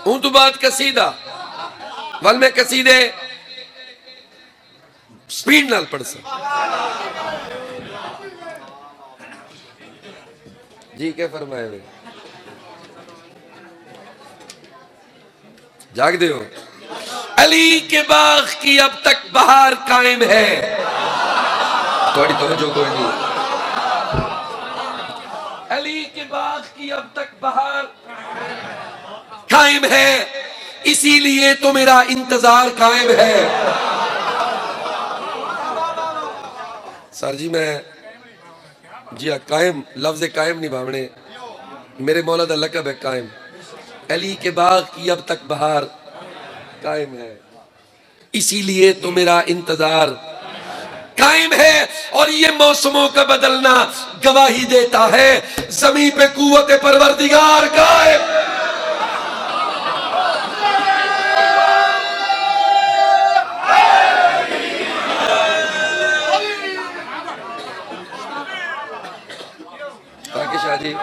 हूं तो बात कसीदा वल मैं कसीदे स्पीड नाल पढ़ सा जी क्या फरमाए वे जाग दे हो। अली के बाग की अब तक बहार कायम है, थोड़ी तवज्जो कोई नहीं। अली के बाग की अब तक बहार कायम है, इसीलिए तो मेरा इंतजार कायम है। सर जी मैं जी हाँ कायम लफ्ज कायम नहीं भावने, मेरे मौला दा लकब है कायम। अली के बाग की अब तक बहार कायम है, इसीलिए तो मेरा इंतजार कायम है। और ये मौसमों का बदलना गवाही देता है ज़मीन पे कुव्वत परवरदिगार कायम। ताकि शादी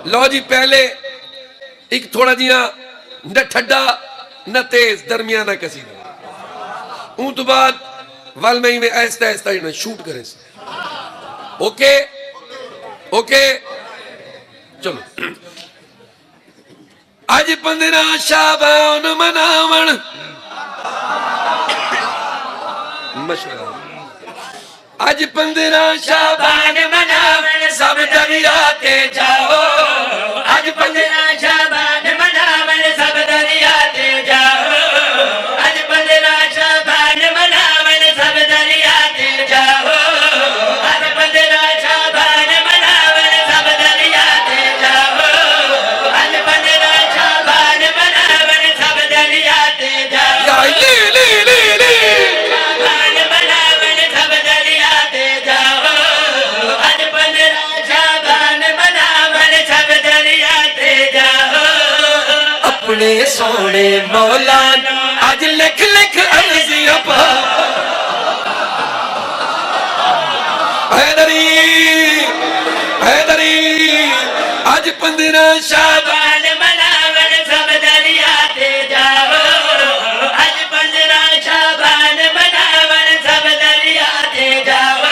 लो जी पहले एक थोड़ा जिया न ठड्डा न तेज दरमियाना कसीदा, ऊं तो बाद वाल में ऐसा ऐसा शूट करे। ओके ओके चलो। आज 15 शाबान मनावण मशवरा, आज 15 शाबान मनावण सब दरिया के जाओ, आज 15 शाबान मनावण सब दरिया के जाओ, आज 15 शाबान मनावण सब दरिया के जाओ, आज 15 शाबान मनावण सब दरिया के जाओ, आज 15 शाबान मनावण सब दरिया के जाओ, अपने सोने मौला आज लिख लिख अर्जियां पा। हैदरी हैदरी आज 15 शाबान मनावण सब दरिया ते जाओ, आज 15 शाबान मनावण सब दरिया ते जाओ,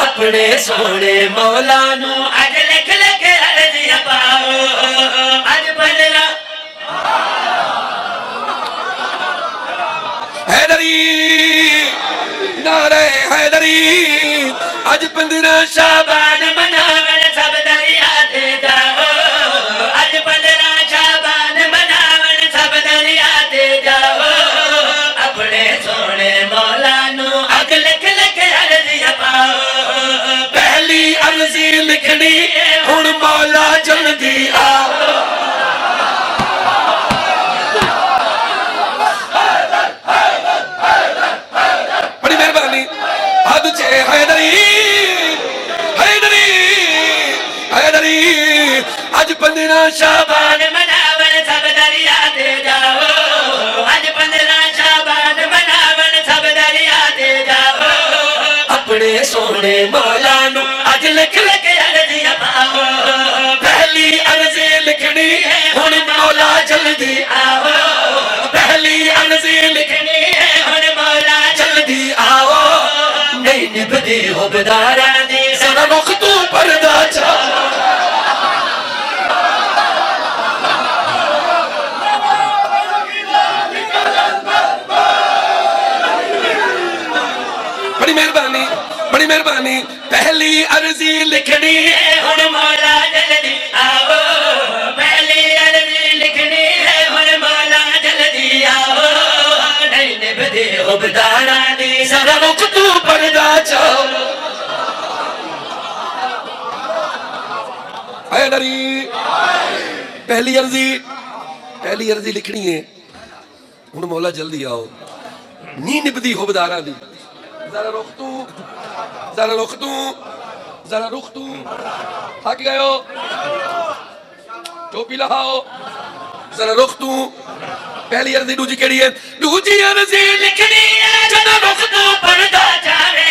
अपने सोने मौला नू आज लिख लिख अर्जियां पाओ, आज 15 हैदरी नारे हैदरी आज 15 शाबान मनावण सब दरिया ते जाओ, आज 15 शाबान मनावण सब दरिया ते जाओ, अपने सोने मौला नू अग लिख लिख अर्जियां पाओ, पहली अर्जी लिखनी हुण मौला जल्दी आओ। हैदरी हैदरी हैदरी आज 15 शाबान मनावण सब दरिया ते जाओ, आज 15 शाबान मनावण सब दरिया ते जाओ, अपने सोने मौला नू आज लिख लिख अर्जियां पाओ, पहली अर्जी लिखनी हुण मौला जल्दी आओ, पहली अर्जी लिखनी हुण मौला जल्दी आओ, नहीं निभदी हो बदारा दी सदा रुख तू पर्दा चा। बड़ी मेहरबानी बड़ी मेहरबानी, पहली अर्जी लिखनी है हुण मौला जल्दी आओ, पहली अर्जी लिखनी है हुण मौला जल्दी आओ, नहीं निभदी हो बदारा दी सदा रुख तू पर्दा चा। हैदरी पहली अर्जी लिखनी है हुण मौला जल्दी आओ, नी निभदी हो बदारा दी जरा रुख तू जरा रुख तू जरा रुख तू, थक गए हो टोपी लगाओ, जरा रुख तू पहली अर्जी दूजी केड़ी है? दूजी अर्जी लिखनी है जदों रुख तू परदा जावे,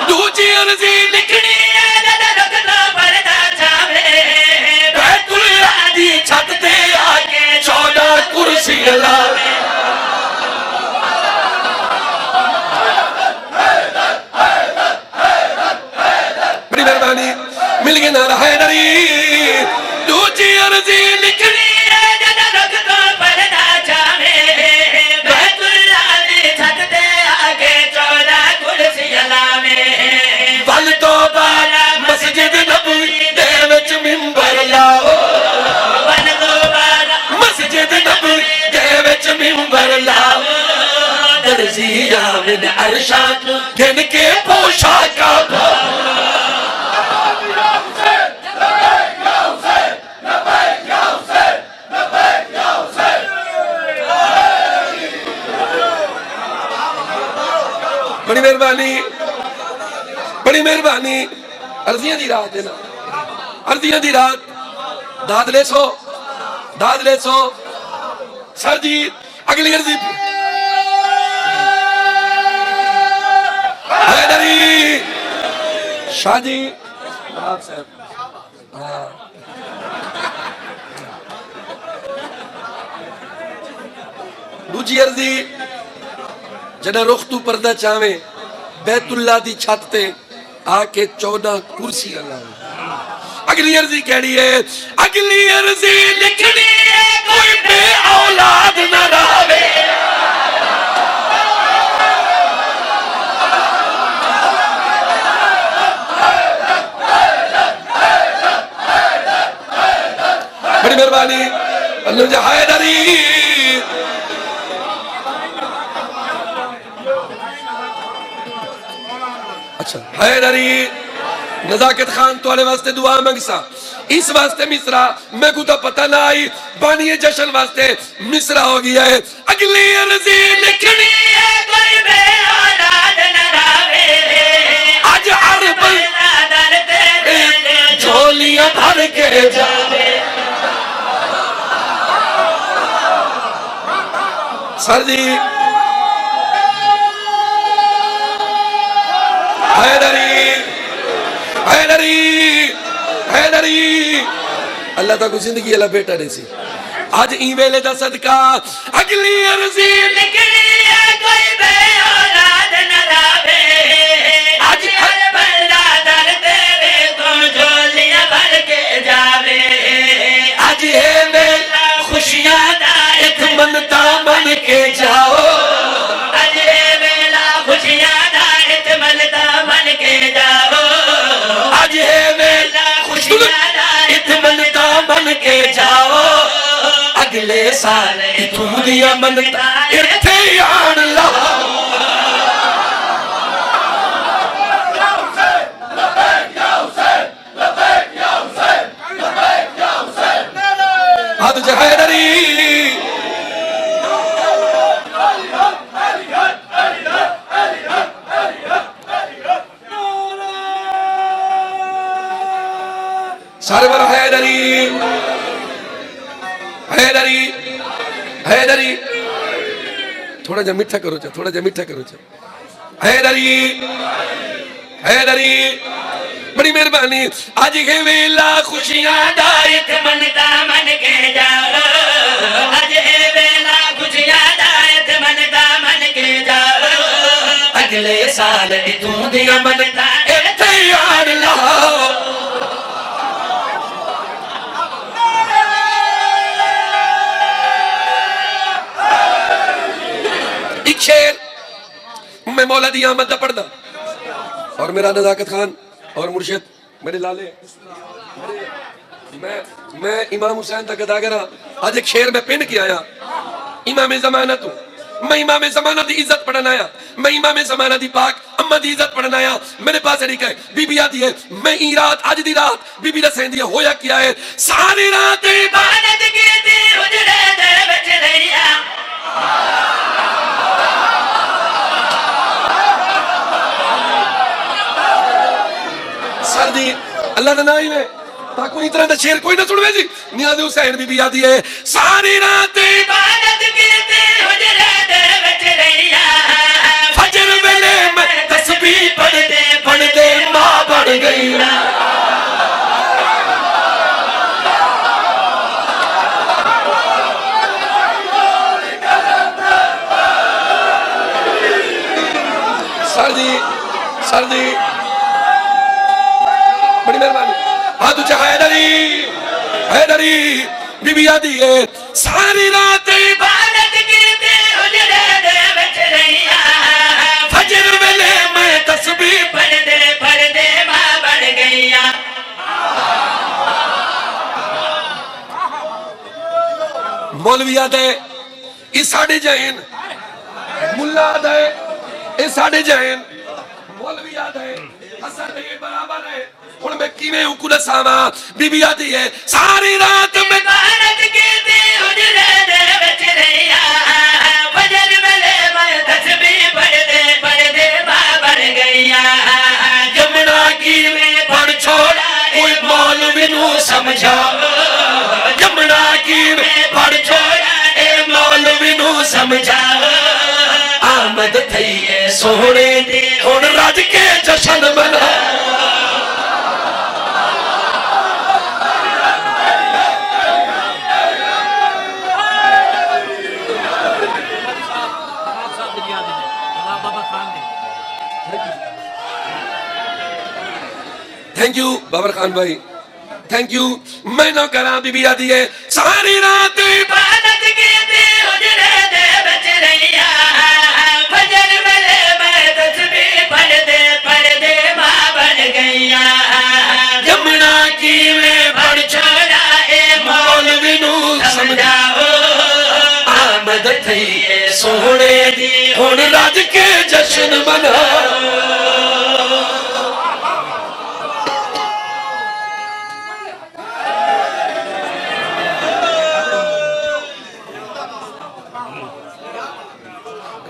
दूजी अर्जी लिखनी है जदों रुख तू परदा जावे, बैतुल्ला दी छत ते आके 14 कुर्सी लावे। बड़ी मेहरबानी, मिल गया नारा हैदरी। दूजी अर्जी लिखनी है जदों रुख तू परदा जावे, बैतुल्ला दी छत ते आके 14 कुर्सी लावे। वल तो बाला मस्जिद नबवी दे विच मिंबर लाओ, वल तो बाला मस्जिद नबवी दे विच मिंबर लाओ। दर्जी आविद अरशा गिन के पोशाका बड़ी मेहरबानी, बड़ी मेहरबानी। अर्जियां दी रात है ना, अर्जियां दी रात। दाद ले सो, दाद ले सो। सर जी अगली अर्जी हैदरी शाह जी साहब। दूजी अर्जी जड़ा रुख तू पर्दा चावे, बैतुल्ला दी छत ते आके 14 कुर्सी लावे। अगली अर्जी केड़ी है? अगली अर्जी लिखनी है कोई बे औलाद न रहे, बड़ी मेहरबानी। अल्लाह हैदरी अच्छा हैदरी नजाकत खान तुहाडे वास्ते दुआ मंगसा। इस वास्ते मिसरा मैं को तो पता ना आई, बानिए जश्न वास्ते मिसरा हो गया है। अगली अर्जी लिखनी है कोई बे औलाद न रहे, आज हर बंदा दर तेरे झोलियां भर के जावे। सर जी हैदरी हैदरी हैदरी अल्लाह ताको जिंदगी अल्लाह बेटा दे सी। आज ई वेले दा सदका अगली अर्जी लिखनी है कोई बे औलाद न रहे, आज हर बंदा दर तेरे को झोलियां भर के जावे। आज है वेला खुशियां दा एक मनता बन के जाओ, आज है वेला खुशियां दा एक मनता बन के जाओ। आज है वेला खुशियां दा एक मनता बन के जाओ। अगले साल इथों दिया मनता इत्थे आण लाओ। हाथ हैदरी सरवर हैदरी हैदरी हैदरी थोड़ा जा मीठा करो, थोड़ा जा मीठा करो। हैदरी हैदरी बड़ी मेहरबानी। आज के वेला खुशियां दा एक मनता मन के जाओ, आज है वेला खुशियां दा एक मनता मन के जाओ। अगले साल तू दिया मनता इत्थे आण लाओ। एक शेर मैं मौला दी आमद दा पढ़दा और मेरा नजाकत खान और मुर्शिद मेरे लाले मैं इमाम हुसैन तक अदागर। आज एक शेर मैं पिन के आया। इमाम ज़माना तू मैं इमाम ज़माना दी इज्जत पढ़न आया, मैं इमाम ज़माना दी पाक अम्मा दी इज्जत पढ़न आया। मेरे पास है बीबी आती है, मैं ई रात आज दी रात बीबी दसेंदी है होया क्या है। सारी रात इबादत की थी हुजरे दे विच रहिया, सर्दी अल्लाह दा नाम है ताको इतना दा शेर कोई ना सुनवे जी। नियाज़ हुसैन बीबी आदी है सारी रात इबादत कीती हुजरे दे विच रहिया फजर वेले मैं तस्बीह पढ़दे पढ़दे मां बन गई। सर जी बड़ी मेहरबानी। हाथ ऊंचा हैदरी बीबी आदी है सारी रात इबादत कीती हुजरे दे विच रहिया फजर वेले मैं तस्बीह पढ़दे पढ़दे मां बन गईया। मौलवी आदे ये साडे जैन मुल्ला आदे ये साडे जैन मौलवी आदे असल ये बराबर है। हुण मैं किवें उकू दसावा बीबी आदी है सारी रात में इबादत कीती हुजरे दे विच रहिया फजर वेले मैं तस्बीह पढ़दे पढ़दे मां बन गईया। जमुना किवें पढ़ छोड़ा कोई मौलवी नू समझाओ जमुना किवें पढ़ छोड़ा ए मौलवी नू समझाओ। आमद थई है सोहणे दी हुण रज के जशन मना। थैंक यू बाबर खान भाई थैंक यू। मैं ना करा बीबी आदी है सारी रात इबादत कीती हुजरे दे विच रहिया फजर वेले मैं तस्बीह पढ़दे पढ़दे मां बन गईया। जमुना किवें पढ़ छोड़ा ए मौलवी नू समझाओ। आमद थई ए सोहणे दी हुण रज के जशन मनाओ।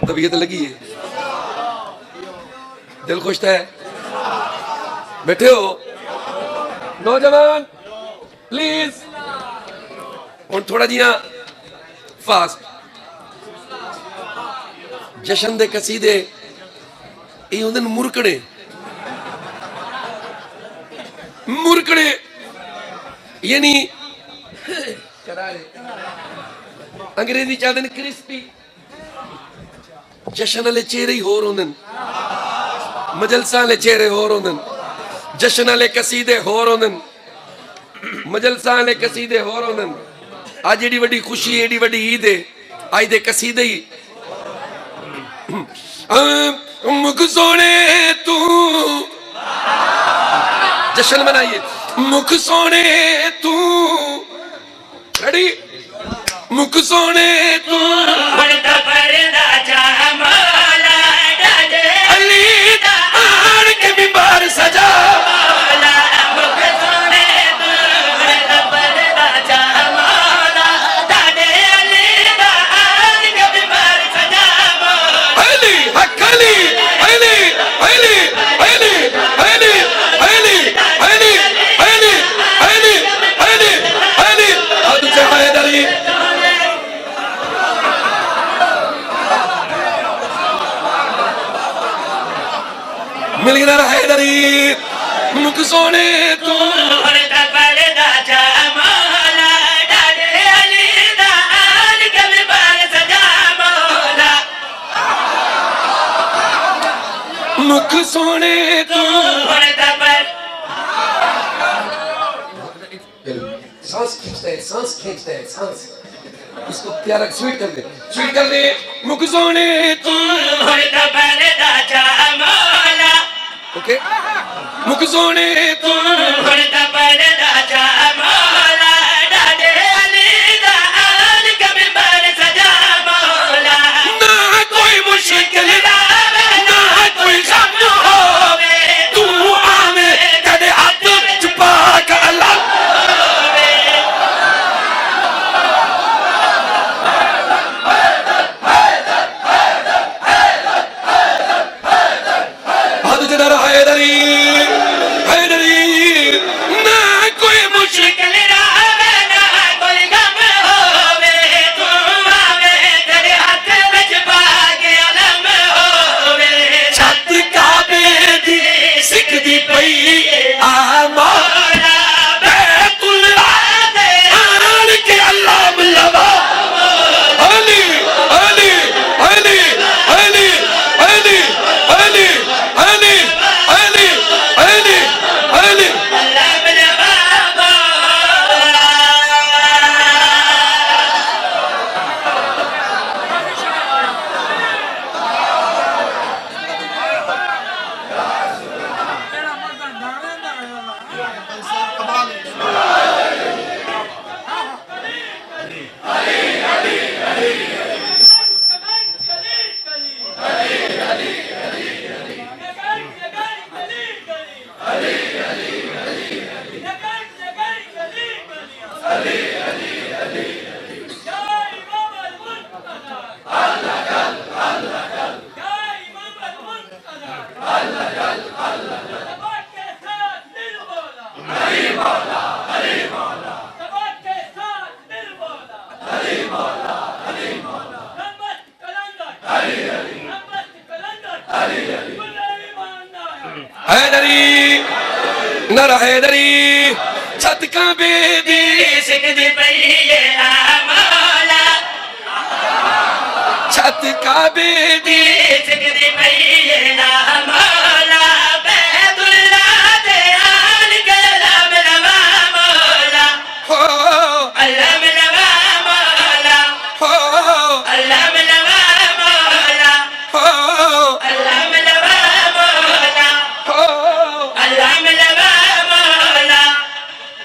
तबीयत लगी है दिल खुश है बैठे हो नौजवान प्लीज हुण थोड़ा जिहा फास्ट जशन दे कसीदे ये होंदे मुरकड़े मुरकड़े यानी अंग्रेजी चाहते हैं क्रिस्पी। जशन वाले चेहरे ही होर होंदे मजलसा वाले चेहरे होर होंदे जशन वाले कसीदे होर होंदे मजलसा वाले कसीदे होर होंदे। आज एडी वड्डी खुशी एडी वड्डी ईद है आज दे कसीदे ही मुख सोने तू जशन मनाइए मुख सोने तू रेडी मुख सोने तू अली दा आन के मिंबर सजा मुख सोने तू अली दा आन के मिंबर सजा अली हक अली अली अली अली अली अली अली अली अली अली अली अब हैदरी मिल गया हैदरी मुख सोने तू मुख सोने तू सांस खींचते हैं सांस इसको प्यारा स्वीट कर दे मुख सोने तू ओके मुख सोने तू ना कोई मुश्किल ना कोई गम होवे तू आवे कदे हाथ छुपा के अल्लाह हैदरी ना कोई हैदरी नर हैदरी छत काबे दी सिकदी पई मौला छत काबे दी सिकदी पई मौला बैतुल्लाह दे आल गला मिलवा मौला हो अल्लाह मिलवा मौला हो अल्लाह मिलवा मौला हो अल्लाह मिलवा मौला हो अल्लाह मिलवा मौला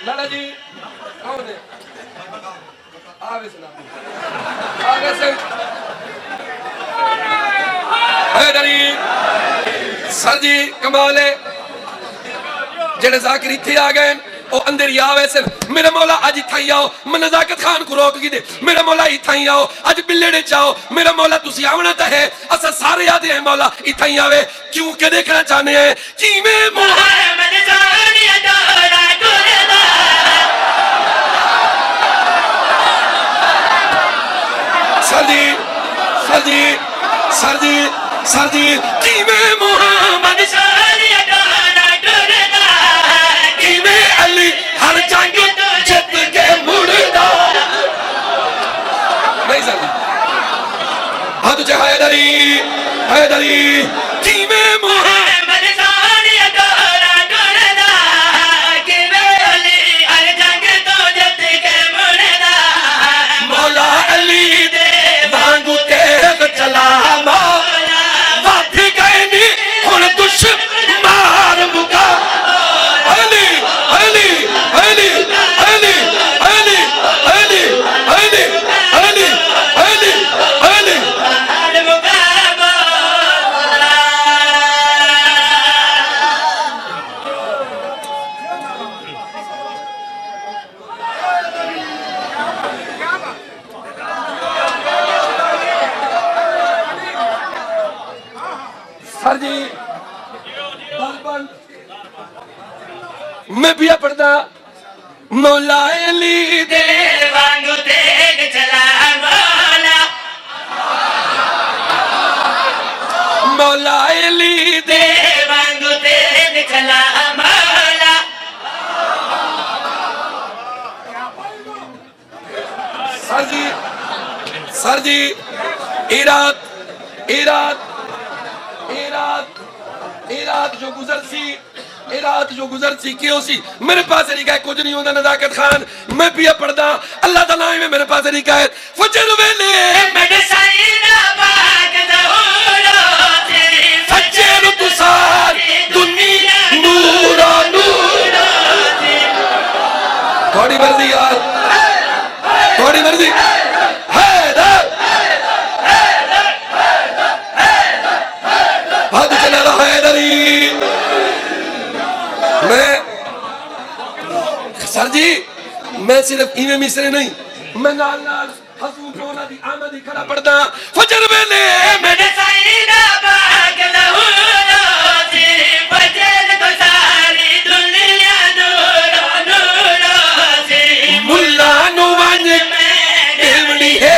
लाला जी कौन है आगे सुना आगे से हैदरी सर जी कमाल है जेड़े जाकिर इत्थे आ गए ओ अंदर ही आवे से मेरा मौला आज इत्थे ही आओ मैं नजाकत खान को रोक गी दे मेरा मौला इत्थे ही आओ आज बिल्लेड़े चाओ मेरा मौला तुसी आवना तो है असा सारे आदे हैं मौला इत्थे ही आवे क्यों के देखना चाहने हैं जिवें मुहम्मद जानिया डोरा डोरदा सर जी सर जी सर जी सर जी जिवें मुहम्मद जानिया डोरा डोरदा जिवें अली हर जंग जित के मुड़दा नहीं सर जी हाँ तुझे हैदरी हैदरी जिवें मुहम्मद जानिया डोरा डोरदा जिवें अली हर जंग तो जित के मुड़दा मौला अली दे वांगू तेग चला मौला वध गए नी हुण दुश्मन मुका अली अली अली अली अली अली अली अली अली अली मुका मौला सर जी मैं भी पढ़दा मौला अली दे वांगू तेग चला मौला मौला अली दे वांगू तेग चला मौला सर जी इराद इराद इराद इराद जो गुजर सी इराद जो गुजर सी क्यों सी मेरे पास नहीं कहे कुछ नहीं होता नजाकत खान मैं भी पढ़दा अल्लाह दा नाम है मेरे पास नहीं कहे फजर वेले मेरे साईना पाक दहुलो तेरी फजर तू सारी दुनिया नूरो नूरो थोड़ी मर्जी यार थोड़ी मर्जी हैदर हद चला रहा हैदरी मैं सर जी मैं सिर्फ इवें मिसरे नहीं मैं नाल नाल हसून कोना दी आमदी खड़ा पड़दा फजर वेले मेरे साईना पाक दहुलो तेरी फजर तो सारी दुनिया नूरो नूरो तेरी मुल्ला नु वंज में देवनी है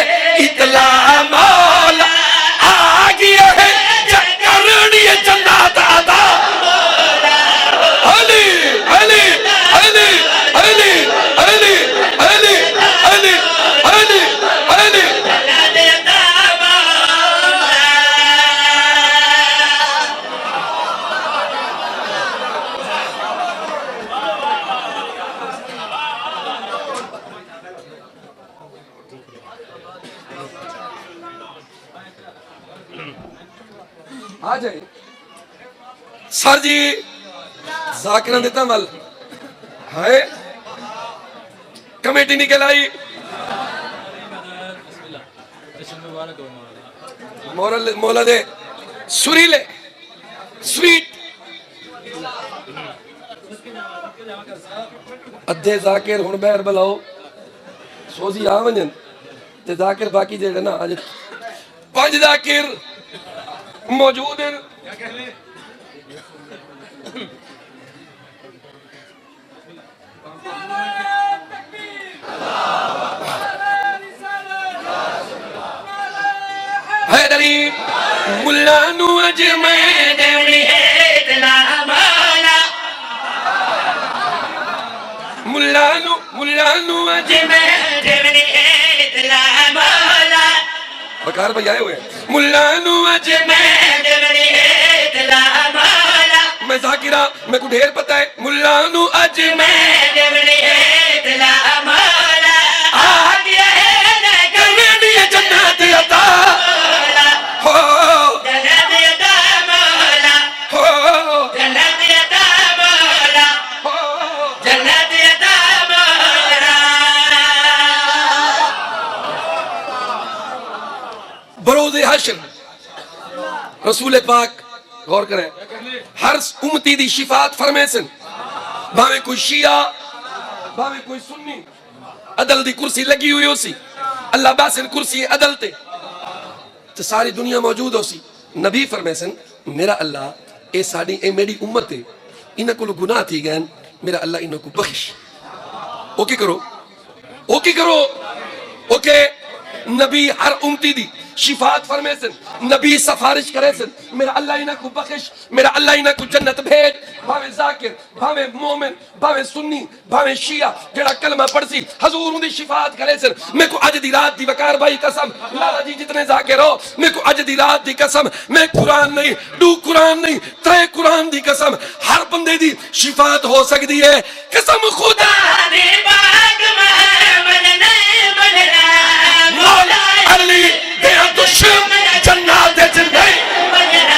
इतला मौला आ गया है करनी है जन्नत अता अली अली अली अली अली अली अली अली अली आ जाए सर जी जाकिर देता मल है कमेटी निकल आई मौला दे सुरीले स्वीट अद्धे जाकिर हुण बैर बुलाओ सोजी आ वंजन ते जाकिर बाकी जेड़े ना अज पंज जाकिर मौजूद हैं मुल्ला नू अज मैं देवनी है इतना मौला मुल्ला नू अज मैं देवनी है इतना मौला बकार भाई आए हुए मुल्ला नू अज मैं देवनी है इतना मौला मैं जाकिरा मेरे को ढेर पता है मुल्ला नू अज मैं देवनी है इतना मौला आ गया है ना करने दी जन्नत अता हो जन्नत अता मौला हो जन्नत अता मौला हो जन्नत अता मौला बरोज़े हश्र रसूल पाक गौर करें हर उम्मती दी शिफात फरमेसन भावे कोई शिया भावे कोई सुन्नी अदल दी कुर्सी लगी हुई होसी अल्लाह बासिन कुर्सी अदल ते तो सारी दुनिया मौजूद होसी नबी फरमेसन मेरा अल्लाह ए साडी ए मेरी उम्मत है इन्हां कोल गुनाह थी गए मेरा अल्लाह इन्हां को बख्श ओके करो ओके नबी हर उम्मती दी शिफात फरमेसन नबी सिफारिश करेसन मेरा अल्लाह इन्हां को बख्श मेरा अल्लाह इन्हां को जन्नत भेज भावे जाकिर भावे मोमिन भावे सुन्नी भावे शिया जेड़ा कलमा पढ़सी हजूर उंदी शिफात करेसन मेरे को अज दी रात दी वकार भाई कसम लाला जी जितने जाकिर हो मेरे को अज दी रात दी कसम मैं कुरान नहीं दो कुरान नहीं त्रै कुरान दी कसम हर बंदे दी शिफात हो सकती है कसम खुदा दी पाक मोहम्मद ने बनना मौला अली दे दुश्मन जन्नत दे नहीं बनना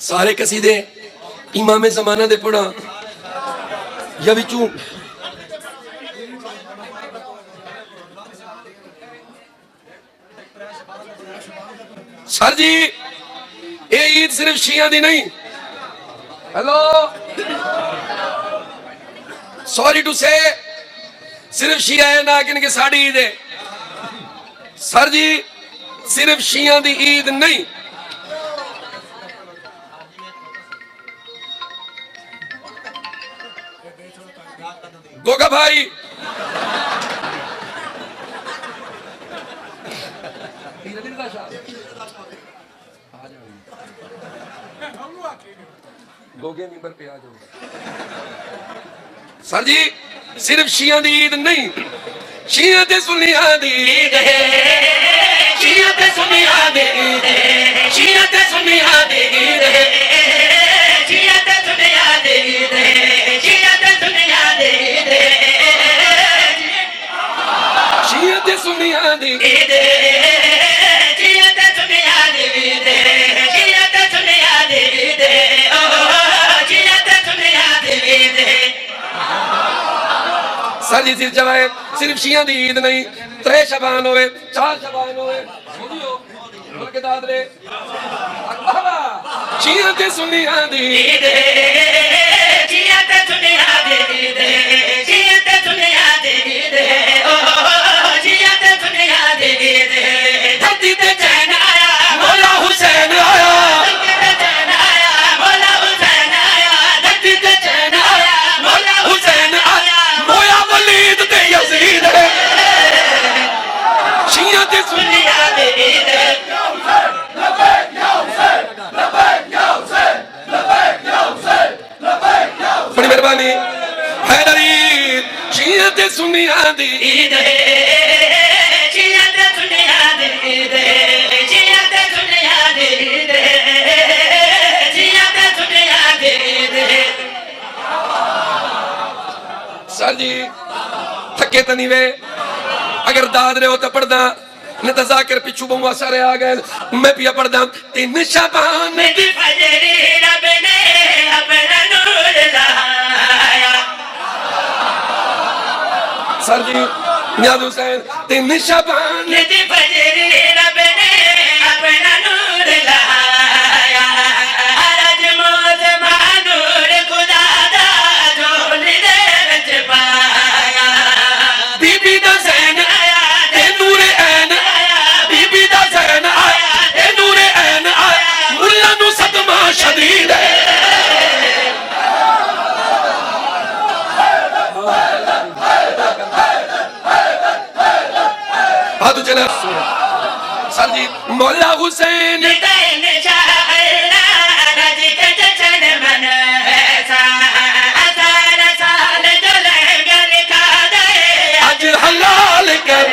सारे कसीदे इमाम जमाना दे पढ़ा या विचू सर जी ये ईद सिर्फ शिया दी नहीं हेलो सॉरी टू से सिर्फ शिया है ना कि साड़ी ईद है सर जी सिर्फ शिया दी ईद नहीं गोगा भाई गोगे मिंबर पे आ जाओ सर जी सिर्फ शिया दी ईद नहीं शिया ते सुनिया दी ईद है शिया ते सुनिया दी ईद है शिया ते सुनिया दी ईद है शिया ते सुनिया दी ईद है शिया ते सुनिया दी ईद है शिया ते सुनिया दी ईद है शिया ते सुनिया दी ईद है शिया ते सुनिया दी ईद है ओ शिया ते सुनिया दी ईद है सर जी सिर जवाए सिर्फ शिया दी ईद नहीं त्रै शबान होवे चार शबान होवे बल्कि दादरे शिया ते सुनिया दी ईद है शिया ते सुनिया दी ईद है शिया ते सुनिया दी ईद है ओ शिया ते सुनिया दी ईद है धरती ते चैन आया मौला हुसैन आया धरती ते चैन आया मौला हुसैन आया धरती ते चैन आया मौला हुसैन आया मोया वलीद ते यजीद है शिया ते सुनिया दी ईद है बड़ी मेहरबानी हैदरी शिया ते सुनिया दी ईद है शिया ते सुनिया सर जी थके तो नहीं वे अगर दाद रहे हो तो पढ़दा ने तो जाकिर पिछू बहुआ सारे आ गए मैं पिया पढ़दा तीन शबान दी फजरी रब ने अपना नूर लाया सर जी नियाज़ हुसैन तीन शबान दी फजरी रब ने अपना नूर लाया अरज मौज मानूर खुदा दा झोल दे विच पाया बीबी दा ज़ैन आया ते नूरे ऐन आया बीबी दा ज़ैन आया ते नूरे ऐन आया मुल्ला नू सदमा शदीद है हाथ चला सर जी मौला हुसैन आज हलाल कर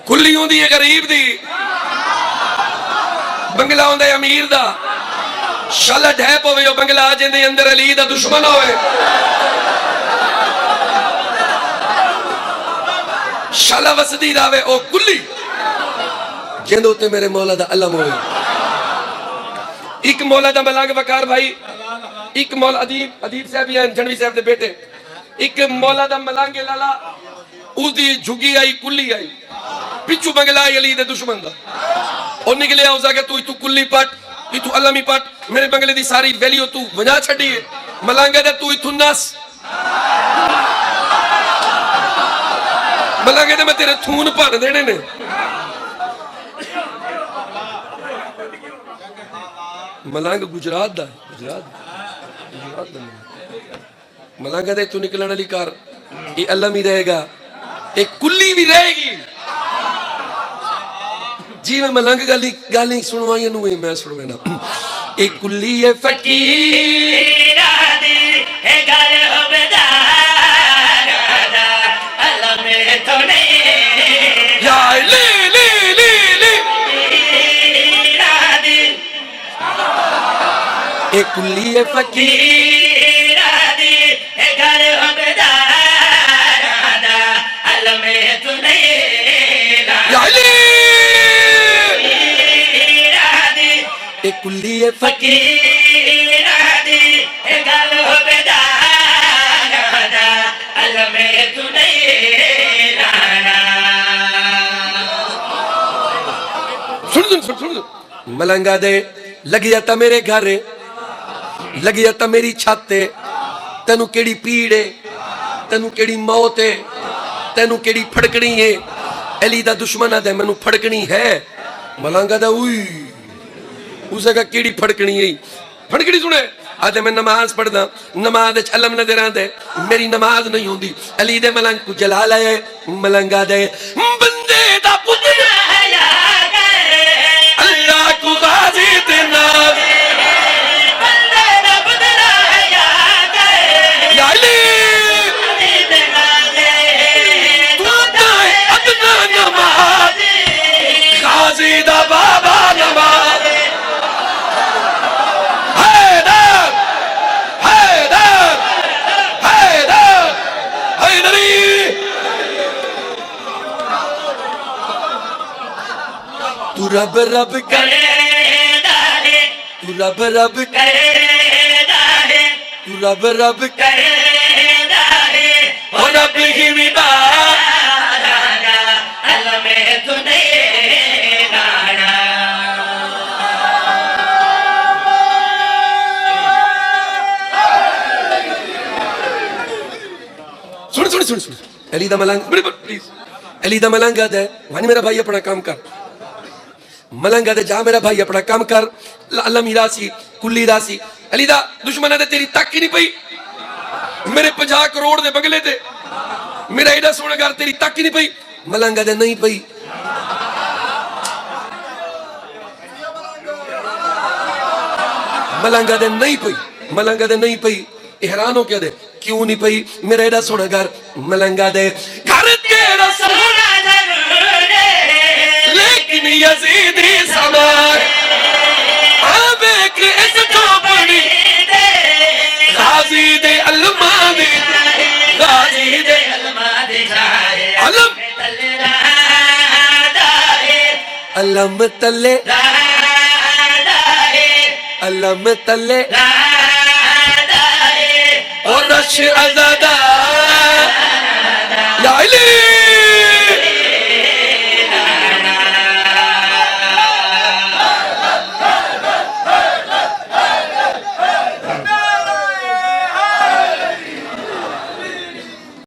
कुल्ली होंदी है गरीब दी बंगला होंदा है अमीर दा शाला ढह पवे ओ बंगला जिंदे अंदर अली दा दुश्मन होवे शाला वसदी रावे ओ कुल्ली जिंदे उत्ते मेरे मौला दा अलम होवे एक मौला दा मलंग वकार भाई एक मौला अदीब साहब या जनवी साहब दे बेटे एक मौला दा मलंग लाला उसदी झुगी आई कुल्ली आई पिछू बंगला अली दे दुश्मन दा और निकले उस आगे तू कुल्ली पट तू अलमी पट मेरे बंगले दी सारी वैल्यू तू वजा छड़ी है मलंगे दे तू इथु नस मलंगे दे मैं तेरे थून भर देने ने मलंग गुजरात दा मलंगे दे तू निकलने वाली कार ये अलम ही रहेगा एक कुल्ली भी रहेगी जी मैं मलंग गाली सुनवाई नु मैं सुनवेना एक कुल्ली है फकीर दी है गल होबेदार दा अलम तो नहीं या ले ले ले ले दी एक कुल्ली है फकीर दी है गल होबेदार दा अलम तो नहीं या ले एक कुल्ली है फकीर दी है गल होबेदार दा अलम तू नहीं लाना सुन मलंगा दे लगिया ता मेरे घर लगिया ता मेरी छत तेनू केड़ी पीड़ है तेनू केड़ी मौत है तेनू केड़ी फड़कनी है अली दा दुश्मन दे मैनू फड़कनी है मलंगा दा उई उस जगह केड़ी फड़कनी है फड़कनी सुने आते मैं नमाज पढ़दा नमाज अलम नजर आंदे मेरी नमाज नहीं होंदी अली दे मलंग को जला लाए मलंगा दे बंदे दा पुत्र अल्लाह को गाजी ते नाम बंदे दा पुत्र या अली तू ता अदना नमाज गाजी दा बाबा नमाज तू रब रब करे दाहे तू रब रब करे दाहे तू रब रब करे दाहे ओ रब ही विदा सुन सुन सुन सुन अली दा मलंग प्लीज अली दा मलंग है वन मेरा भाई अपना काम कर मलंग है जा मेरा भाई अपना काम कर लमी रासी कुली रासी अली दा दुश्मन है तेरी तक ही नहीं पई मेरे 50 करोड़ दे बंगले ते मेरा एडा सोना घर तेरी तक ही नहीं पई मलंग है नहीं पई मलंग है नहीं पई मलंग है नहीं पई हैरान हो क्या दे क्यों नहीं पई मेरा एडा सोना घर मलंगा दे घर तेरा सोना जरूर लेकिन यजीदी समार आवे के इस झोपड़ी गाजी दे अलमा दे गाजी दे अलमा दे अलम अलम तले अलम तले और रश अज़ादा